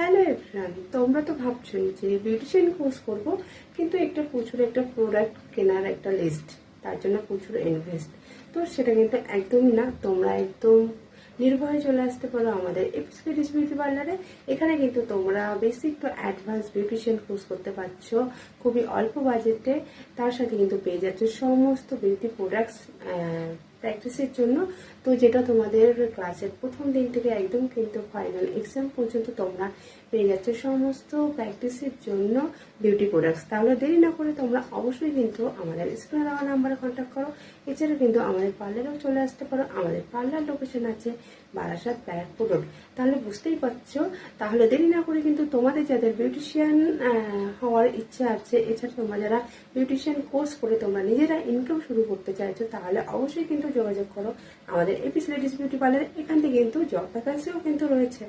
Hello everyone, তোমরা তো ভাবছোই যে বিউটিশিয়ান কোর্স করব, কিন্তু প্রচুর একটা প্রোডাক্ট কেনার একটা লিস্ট, তার জন্য প্রচুর ইনভেস্ট। তো সেটা কিন্তু একদমই না। তোমরা একদম নির্ভয়ে চলে আসতে পারো আমাদের এপিসোডিস বিউটি পার্লারে। এখানে কিন্তু তোমরা basic to advance beautician course করতে পারছো খুবই অল্প বাজেটে। তার সাথে কিন্তু পেয়ে যাচ্ছে সমস্ত বিউটি প্রোডাক্টস প্র্যাকটিসের জন্য। তো যেটা তোমাদের ক্লাসের প্রথম দিন থেকে একদম কিন্তু ফাইনাল এক্সাম পর্যন্ত তোমরা পেয়ে যাচ্ছে সমস্ত প্র্যাকটিসের জন্য বিউটি প্রোডাক্টস। তাহলে দেরি না করে তোমরা অবশ্যই কিন্তু আমাদের স্ক্রিনে দেওয়া নাম্বারে কন্ট্যাক্ট করো। এছাড়া কিন্তু আমাদের পার্লারেও চলে আসতে পারো। আমাদের পার্লার লোকেশন আছে বারাসাত ব্যারাকপুর রোড। তাহলে বুঝতেই পারছো। তাহলে দেরি না করে কিন্তু তোমাদের যাদের বিউটিশিয়ান হওয়ার ইচ্ছা আছে, এছাড়া তোমরা যারা বিউটিশিয়ান কোর্স করে তোমরা নিজেরা ইনকাম শুরু করতে চাইছো, তাহলে অবশ্যই কিন্তু যোগাযোগ করো আমাদের এপিস লেডিস বিউটি পার্লারে। এখান থেকে কিন্তু জব ভ্যাকান্সিও কিন্তু রয়েছে।